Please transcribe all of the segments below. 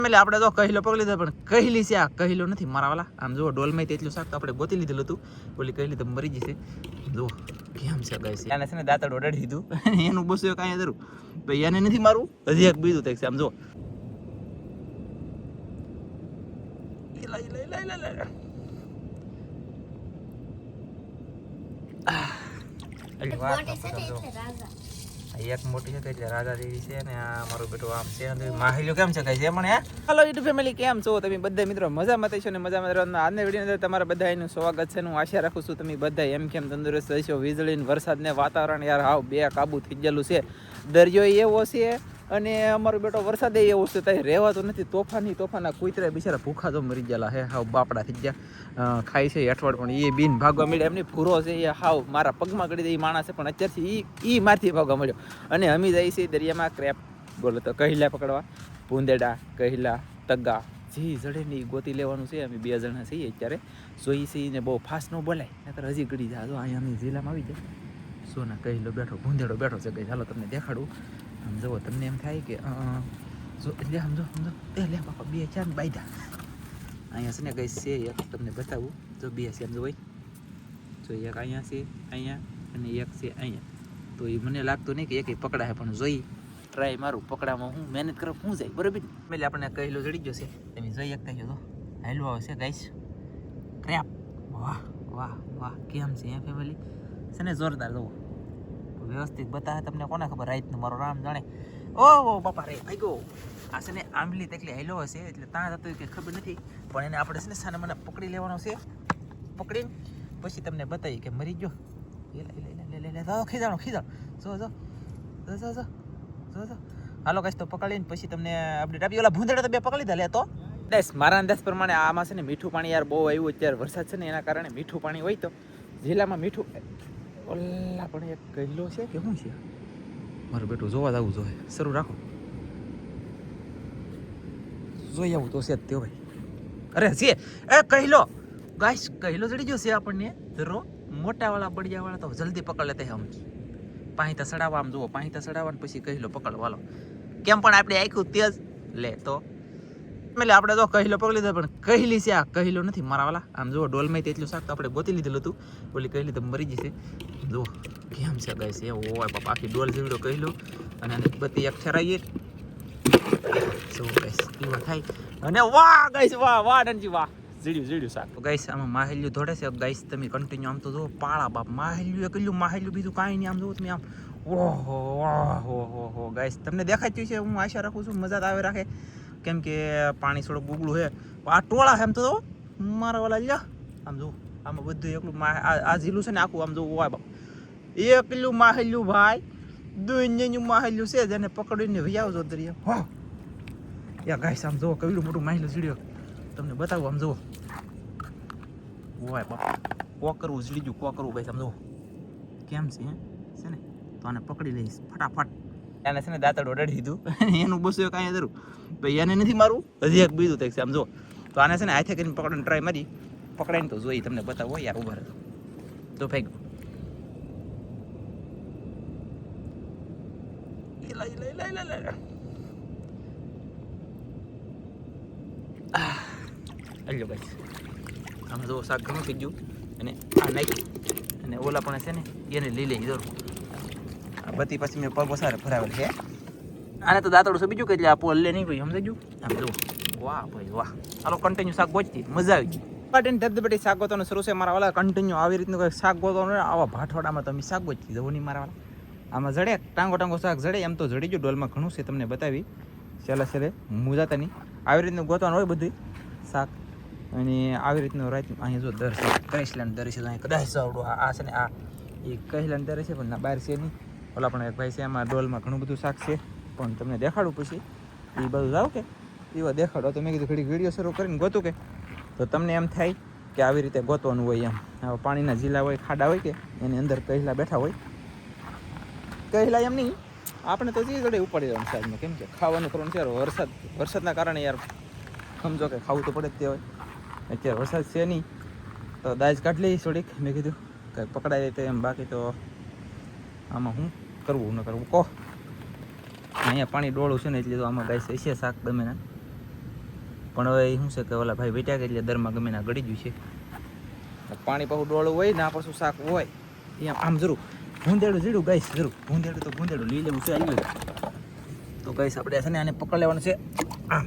એટલે આપણે તો કહીલો પકડી લીધો પણ કહેલી છે આ કહીલો નથી મારા વાલા આમ જુઓ ડોલમાં તેટલું શાક તો આપણે ગોતી લીધેલું હતું ઓલી કહેલી તો મરી જશે જુઓ કેમ છે ગાઈસ એને છે ને દાંતડ ઓડાડી દીધું એનું બસો કાંઈ ધરું ભાઈ એને નથી મારવું હજી એક બીજું થાય છે આમ જુઓ એક મોટી છે એટલે રાજા દેવી છે ને આ મારું બેટું આમ છે માહિલ્યો કેમ છે કઈ છે મને હેલો યુટ્યુબ ફેમિલી કેમ છો તમે બધા મિત્રો મજામાં થશો ને મજામાં રહેવાનું આજના વિડીયોની અંદર તમારા બધાનું સ્વાગત છે હું આશા રાખું છું તમે બધા એમ કેમ તંદુરસ્ત હશો વીજળી ને વરસાદ ને વાતાવરણ યાર હાવ બે કાબુ થઈ ગયેલું છે દરિયો એવો છે અને અમારો બેટો વરસાદ એવો છે ત્યાં રહેવાતો નથી તોફાના કૂતરા બિચારા ભૂખા તો મરી ગયેલા હે હાવ બાપડા થઈ ગયા ખાય છે અઠવાડ પણ એ બીન ભાગવા મળ્યા એમની ફૂરો છે એ હાવ મારા પગમાં ગળી દે એ માણસ છે પણ અત્યારથી એ મારથી ભાગવા મળ્યો અને અમે જઈએ છીએ દરિયામાં ક્રેપ બોલો તો કહિલા પકડવા ભૂંદેડા કહિલા તગ્ગા જે જડે ને એ ગોતી લેવાનું છે અમે 2 જણા છીએ અત્યારે જોઈ છીએ ને બહુ ફાસ્ટ ન બોલાય નકર હજી ગળી જાય જો અહીંયા અમે જિલ્લામાં આવી જાય સોના કહિલો બેઠો ભૂંદેડો બેઠો છે કઈ ચાલો તમને દેખાડું આમ જુઓ તમને એમ થાય કે જો લે સમજો એ લે બાપા 2 4 બાયદા અહીંયા છે ને ગઈ છે એક તમને બતાવું જો 2 છે એમ જોઈ જો એક અહીંયા છે અહીંયા અને એક છે અહીંયા તો એ મને લાગતું નહીં કે એક પકડાય પણ જોઈ ટ્રાય મારું પકડામાં હું મહેનત કરું શું જાય બરાબર એટલે આપણે કહેલો જડી ગયો છે તમે જોઈ એક કહેજો તો હાલો આવે છે ગાઈસ ક્રેપ વાહ વાહ વાહ કેમ છે એ ફેમિલી છે ને જોરદાર જુઓ વ્યવસ્થિત બતાવે તમને કોને ખબર રાતનું મારો રામ જાણે ઓ બાપા રે ભાઈ ગો આ છે ને આંબલી તેટલી હાઈલો હશે એટલે ત્યાં જતો કે ખબર નથી પણ એને આપણે છે ને સાને મને પકડી લેવાનો છે પકડીને પછી તમને બતાવી કે મરી ગયો લે ખીજાણો જો હાલો કઈ તો પકડીને પછી તમને અપડેટ આપી ઓલા ભૂંદડા તો 2 પકડી દે લે તો બસ મારા અંદાજ પ્રમાણે આમાં છે ને મીઠું પાણી યાર બહુ આવ્યું અત્યારે વરસાદ છે ને એના કારણે મીઠું પાણી હોય તો જિલ્લામાં મીઠું ઓલા પણ એક કહેલો છે કે શું છે મારું બેટું જોવા જવું જોઈએ શરૂ રાખો જોઈ આવું તો છે જ તે ભાઈ અરે છે એ કહેલો ગાઈસ કહેલો ચડી ગયો છે આપણને ધરો મોટાવાળા બળિયાવાળા તો જલ્દી પકડ લેતા હે અમથી પાણીતા સડાવવા આમ જુઓ પાણીતા સડાવવા ને પછી કહેલો પકડવાલો કેમ પણ આપણે આખ્યું તેજ લે તો એટલે આપણે તો કહેલો પકડી લીધો પણ કહેલી છે આ કહેલો નથી મારા વાલા આમ જુઓ ડોલમાં તેટલું શાક તો આપણે ગોતી લીધેલું હતું ઓલી કહેલી તો મરી જશે જુઓ કેમ છે ગાઈસ એ ઓય બાપા આખી ડોલ જેવડો કહેલો અને બધી એક ઠરાઈએ જો ગાઈસ એવા થાય અને વાહ ગાઈસ વાહ ડનજી વાહ જીડ્યું શાક તો ગાઈસ આમાં માહેલ્યું ધોડે છે ગાઈસ તમે કન્ટિન્યુ આમ તો જો પાળા બાપ માહેલ્યું એકલું માહેલ્યું બીજું કાંઈ નહીં આમ જો તમે આમ ઓહો ગાઈસ તમને દેખાતું છે હું આશા રાખું છું મજા આવે રાખે કેમ કે પાણી થોડું બુગળું છે આ ટોળા છે એમ તો મારા વાલા લ્યો આમ જો આમાં બધું એકલું આ ઝીલું છે ને આખું આમ જો વાય બાપ એકલું માહેલ્યું ભાઈ દુનિયાનું માહેલ્યું છે જેને પકડીને વૈયાવજો દરિયા હો યા ગાઈસ આમ જો કેવડું મોટું માહેલ્યું ઝીડ્યો તમને બતાવું આમ જુઓ વાય બાપા કોક કરવું ઝીડ્યું કોક કરવું ગાઈસ આમ જુઓ કેમ છે ને તો આને પકડી લઈશ ફટાફટ એને છે ને દાંતડ ઓડાડી દીધું એનું બસો કાંઈ ધરું ભાઈ એને નથી મારવું હજી એક બીજું થાય છે આમ જો તો આને છે ને હાથે કરીને પકડીને ટ્રાય મારી પકડાઈને તો જોઈ તમને બતાવો યાર ઉભા રહે તો ફેંક લ્યો ગાઈસ આમ જો શાક ઘણું થઈ ગયું અને આ નાખી અને ઓલા પણ છે ને એને લઈ લઈ જરૂર બધી પછી મેં પગ સારે ભરાવેલ છે આને તો દાંતડું છે બીજું કે એટલે આ પોલ લે નહીં કોઈ સમજાયું આમ જો વાહ ભાઈ વાહ હાલો કન્ટિન્યુ શાક ગોચતી મજા આવી ગઈ પાટીને ધબધબટી શાક ગોતવાનું શરૂ છે મારા વાલા કન્ટિન્યુ આવી રીતનું કોઈ શાક ગોતવાનું આવા ભાઠવાડામાં તમે શાક ગોચતી જવું નહીં મારા વાલા આમાં જડે ટાંગો શાક જડે એમ તો જડી ગયું ડોલમાં ઘણું છે તમને બતાવી છેલ્લે મુજાતા નહીં આવી રીતનું ગોતવાનું હોય બધું શાક અને આવી રીતનું રાત અહીંયા જો દર છે કહીલાનું દર છે અહીંયા કદાચ આવડું આ છે ને આ એ કહીલાનું દર છે પણ બહાર છે નહીં ઓલા પણ એક ભાઈ છે એમાં ડોલમાં ઘણું બધું શાક છે પણ તમને દેખાડું પછી એ બધું જાવ કે એવા દેખાડો તો મેં કીધું ઘડી વિડીયો શરૂ કરીને ગોતું કે તો તમને એમ થાય કે આવી રીતે ગોતવાનું હોય એમ આવા પાણીના ઝીલા હોય ખાડા હોય કે એની અંદર કહીલા બેઠા હોય કહીલા એમ નહીં આપણે તો જે જોડે ઉપાડી દેવાનું સાહેબને કેમ કે ખાવાનું કરવાનું છે યાર વરસાદના કારણે યાર સમજો કે ખાવું તો પડે જ તે હોય અત્યારે વરસાદ છે નહીં તો દાજ કાઢી લઈ થોડીક મેં કીધું કંઈ પકડાય જાય તો એમ બાકી તો આમાં શું કરવું ન કરવું કહો અહીંયા પાણી ડોળું છે ને એટલે તો આમાં ગાય છે શાક ગમે ને પણ હવે શું છે કે ઓલા ભાઈ વેટ્યા ગયા એટલે દરમાં ગમે ના ગળી ગયું છે. પાણી પાછું ડોળું હોય ને આ પાછું શાક હોય એમ આમ જરૂર ભૂંદેડું જીડું ગાઈશ જરૂર ભૂંદેડું તો ભૂંદેડું લઈ લેવું છે આવ્યું તો ગાઈશ આપણે છે ને આને પકડ લેવાનું છે આમ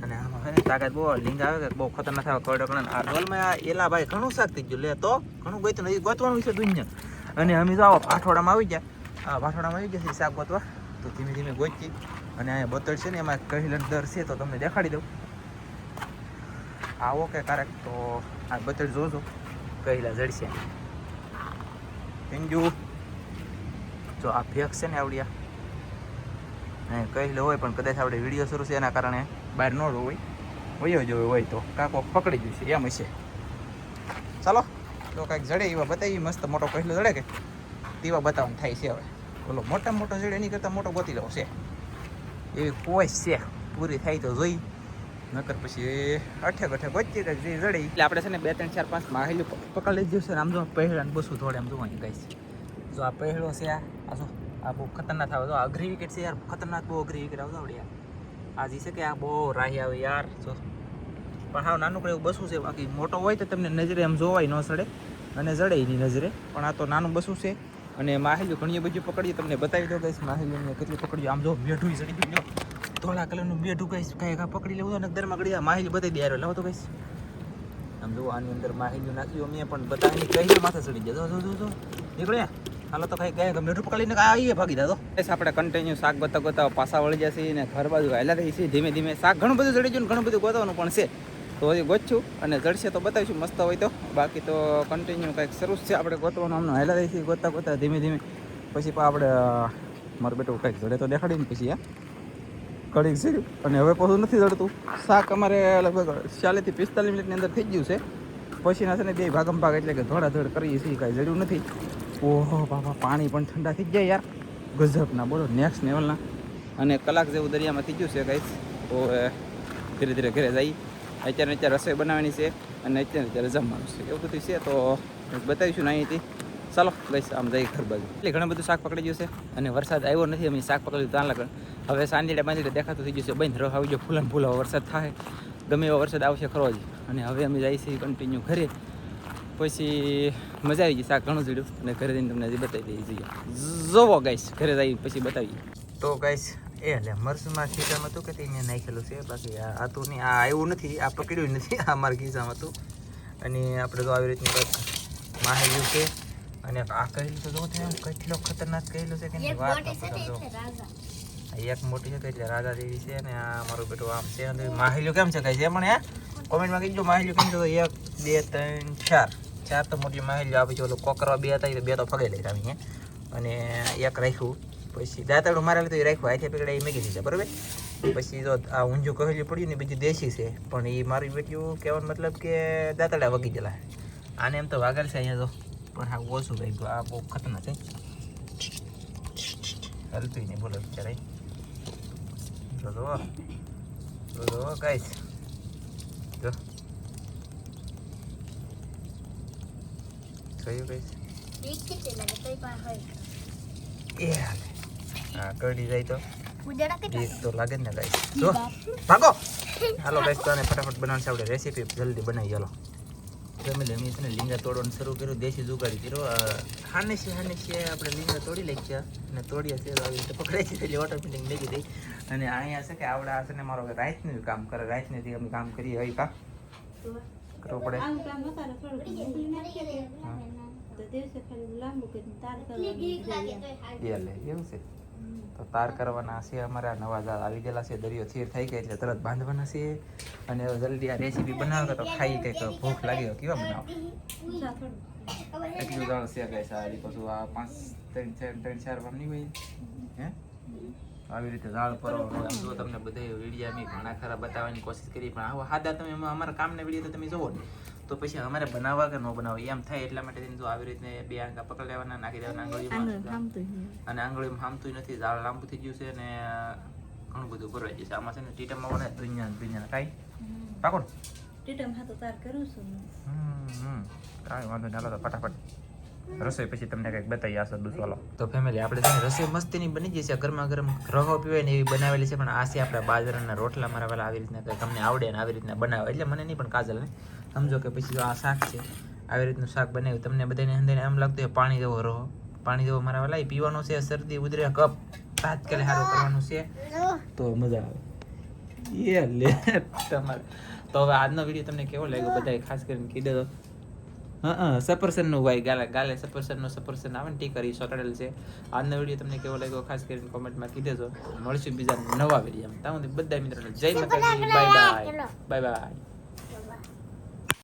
અને આમાં છે ને તાકાત બહુ લીંગ આવે કે બહુ ખતરનાક આવે કડક આ ડોલમાં આ એલા ભાઈ ઘણું શાક થઈ ગયું લે તો ઘણું ગોતું નથી ગોતવાનું છે દુનિયા અને અમે જો આવો ભાઠોડામાં આવી ગયા આ ભાઠોડામાં આવી ગયા છે શાક ગોતવા તો ધીમે ધીમે ગોચી અને અહીંયા બોતળ છે ને એમાં કહી દર છે તો તમને દેખાડી દઉં આવો કે ક્યારેક તો આ બોતળ જોજો કહેલા જડશે પિંજુ જો આ ફેક છે ને આવડ્યા કહેલો હોય પણ કદાચ આપણે વિડીયો શરૂ છે એના કારણે બહાર ન હોય વયો જોયો હોય તો કાકો પકડી ગયું છે એમ હશે ચાલો તો કાંઈક જડે એવા બતાવી મસ્ત મોટો કહેલો જડે કે તેવા બતાવવાનું થાય છે હવે બોલો મોટા મોટો જડે એની કરતાં મોટો ગોતી લેવો છે એવી કોઈ છે પૂરી થાય તો જોઈ નકર પછી અઠે ગઠે ગોચી જે જડે એટલે આપણે છે ને 2 3 4 5 માહેલું પકડી લીધું છે આમ જો પહેલા ને બસું થોડે આમ જોવાની ગાઈસ જો આ પહેલો છે આ જો આ બહુ ખતરનાક આવે જો અઘરી વિકેટ છે યાર ખતરનાક બહુ અઘરી વિકેટ આવતો આવડે યાર આ જી છે કે આ બહુ રાહી આવે યાર જો પણ હાવ નાનું એવું બસું છે બાકી મોટો હોય તો તમને નજરે આમ જોવાય ન સડે અને જડે એની નજરે પણ આ તો નાનું બસું છે અને માહેલું ઘણી બધી પકડીએ તમને બતાવી દો ગાઈસ માહેલું કેટલી પકડ્યું આમ જો બેઠું ચડી ગયું ધોળા કલરનું બેઠું ગાઈસ કાંઈ પકડી લેવું અને દરમાં ગળી માહેલી બતાવી દે યાર લાવો તો ગાઈસ આમ જો આની અંદર માહેલું નાખ્યું અમે પણ બતાવીને કઈ માથે ચડી જાય જો નીકળ્યા હાલો તો કઈ ગયા મેઠું પકડીને આવીએ ભાગી દાદો બસ આપણે કન્ટિન્યુ શાક ગોતા પાછા વળી જશે ને ઘર બાજુ હાલ્યા થઈ છે ધીમે ધીમે શાક ઘણું બધું ચડી ગયું ને ઘણું બધું ગોતવાનું પણ છે તો હજી ગોતશું અને જડશે તો બતાવીશું મસ્ત હોય તો બાકી તો કન્ટિન્યુ કંઈક શરૂ છે આપણે ગોતવાનું આમનું હાલ્યા થઈ છે ગોતા ધીમે ધીમે પછી આપણે મારું બેટું કંઈક જડે તો દેખાડીને પછી કડીક છે અને હવે પાછું નથી જડતું શાક અમારે લગભગ 40 થી 45 મિનિટની અંદર થઈ ગયું છે પછીના છે ને બે ભાગમ ભાગ એટલે કે ધોળાધોડ કરીએ છીએ કાંઈ જડ્યું નથી ઓહો બાપા પાણી પણ ઠંડા થઈ જાય યાર ગજબના બોલો નેક્સ્ટ લેવલના અને કલાક જેવું દરિયામાં થઈ ગયું છે ગાઈસ તો ધીરે ધીરે ઘરે જઈ અત્યારે રસોઈ બનાવવાની છે અને અત્યારે જમવાનું છે એવું બધું છે તો બતાવીશું ને અહીંથી ચાલો ગાઈસ આમ જઈ ઘર બાજુ એટલે ઘણું બધું શાક પકડી ગયું છે અને વરસાદ આવ્યો નથી અમે શાક પકડ્યું ત્યાં લાગે હવે સાંજે બાંધીને દેખાતું થઈ ગયું છે બંધ રહ આવી ગયો ફૂલન ફૂલ વરસાદ થાય ગમે એવો વરસાદ આવશે ખરો જ અને હવે અમે જઈએ છીએ કન્ટિન્યુ ઘરે પછી મજા આવી ગઈ શાક ઘણું જડ્યું અને ઘરે જઈને તમને હજી બતાવી દઈએ જોવો ગાઈસ ઘરે જઈ પછી બતાવીએ તો ગાઈસ એટલે મરસમાં ખીચામાં હતું કે તેને નાખેલું છે બાકી આ હતું નહીં આ આવ્યું નથી આ પકડ્યું નથી આ મારા ખીચામાં હતું અને આપણે તો આવી રીતની કંઈક માહેલું છે અને આ કહેલું તો જો કેટલો ખતરનાક કહેલું છે કે વાત એક મોટી છે એટલે રાજા દેવી છે અને આ મારું બેટું આમ છે અને માહેલું કેમ છે કઈ છે પણ કોમેન્ટમાં કહીજો માહેલું કેમ છે 1 2 3 4 તો મોટી માહેલું આપી છે ઓલું કોકરા 2 હતા એ 2 તો ફગાઈ લઈ આવી અને એક રાખ્યું પછી દાંતરડું મારેલું તો એ રાખ્યું હાથે પકડા એ મેગી દીધા બરાબર પછી જો આ ઊંઝું કહેલું પડ્યું ને બીજું દેશી છે પણ એ મારી બેટીયું કહેવાનો મતલબ કે દાંતરડા વગી ગયેલા આને એમ તો વાગર છે અહીંયા તો પણ હા ઓછું ભાઈ આ બહુ ખતરનાક છે હલતું નહીં બોલો બિચારા જો ગાઈસ જો જોયું ગાઈસ એ હાલે હા કડી જાય તો એક તો લાગે ને ગાઈસ જો ભાગો હાલો ગાઈસ તો આને ફટાફટ બનાવવાની આપણે રેસીપી જલ્દી બનાવી ચાલો ફેમિલી અમે છે ને લીંગા તોડવાનું શરૂ કર્યું દેશી જુગાડી કર્યો હાને છે આપણે લીંગા તોડી લઈ ગયા અને તોડ્યા છે આવી રીતે પકડાય છે એટલે ઓટોમેટિક મેગી દઈ અને અહીંયા છે કે આવડા છે ને મારો રાતનું કામ કરે રાતને જે અમે કામ કરીએ હવે કામ કરવું પડે એવું છે તો તાર કરવાના છે અમારા નવા જાળ આવી ગયેલા છે દરિયો થીર થઈ ગયા એટલે તરત બાંધવાના છે અને હવે જલ્દી આ રેસીપી બનાવો તો ખાઈ કંઈક ભૂખ લાગી કેવા બનાવો એટલું જાણ છે કઈ સારી પછી આ 5 3 4 વાર નહીં હોય હે આવી રીતે ઝાડ પરવાનું એમ જો તમને બધે વિડીયો અમે ઘણા ખરા બતાવવાની કોશિશ કરી પણ આવા હાદા તમે અમારા કામના વિડીયો તો તમે જોવો ને તો પછી અમારે બનાવવા કે ન બનાવવા એમ થાય એટલા માટે જો આવી રીતે 2 આંગા પકડી લેવાના નાખી દેવાના આંગળીમાં અને આંગળીમાં હામતું નથી ઝાડ લાંબુ થઈ ગયું છે અને ઘણું બધું ભરવાઈ જશે આમાં છે ને ટીટમમાં બને દુનિયા કાંઈ પાકો ટીટમ હા તો તાર કરું છું કાંઈ વાંધો નહીં હાલો તો ફટાફટ રસોઈ પછી તમને કંઈક બતાવી આ સદું ચાલો. તો ફેમિલી આપણે છે ને રસોઈ મસ્તીની બની ગઈ છે, ગરમા ગરમ રહો પીવાય ને એવી બનાવેલી છે, પણ આ છે આપણા બાજરાના રોટલા મારા વાલા આવી રીતના કંઈક તમને આવડે ને આવી રીતના બનાવે, એટલે મને નહીં પણ કાજલ ને સમજો કે પછી આ શાક છે આવી રીતનું શાક બનાવ્યું, તમને બધાને અંદર એમ લાગતું હોય પાણી જેવો રહો, પાણી જેવો મારા વાલા પીવાનું છે, શરદી ઉધરે કપ તાત્કાલિક સારું કરવાનું છે તો મજા આવે એ લે તમારે. તો હવે આજનો વિડીયો તમને કેવો લાગ્યો બધાએ ખાસ કરીને કીધો તો. હા સફરસન નું ભાઈ ગાલે સફરસન આવે ને ટીકર એ સોટાડેલ છે. આજનો વિડીયો તમને કેવો લાગ્યો ખાસ કરીને કોમેન્ટમાં કહી દેજો. મળશું બીજા નવા વિડીયોમાં. ત્યાં સુધી બધા મિત્રોને જય માતાજી, બાય બાય.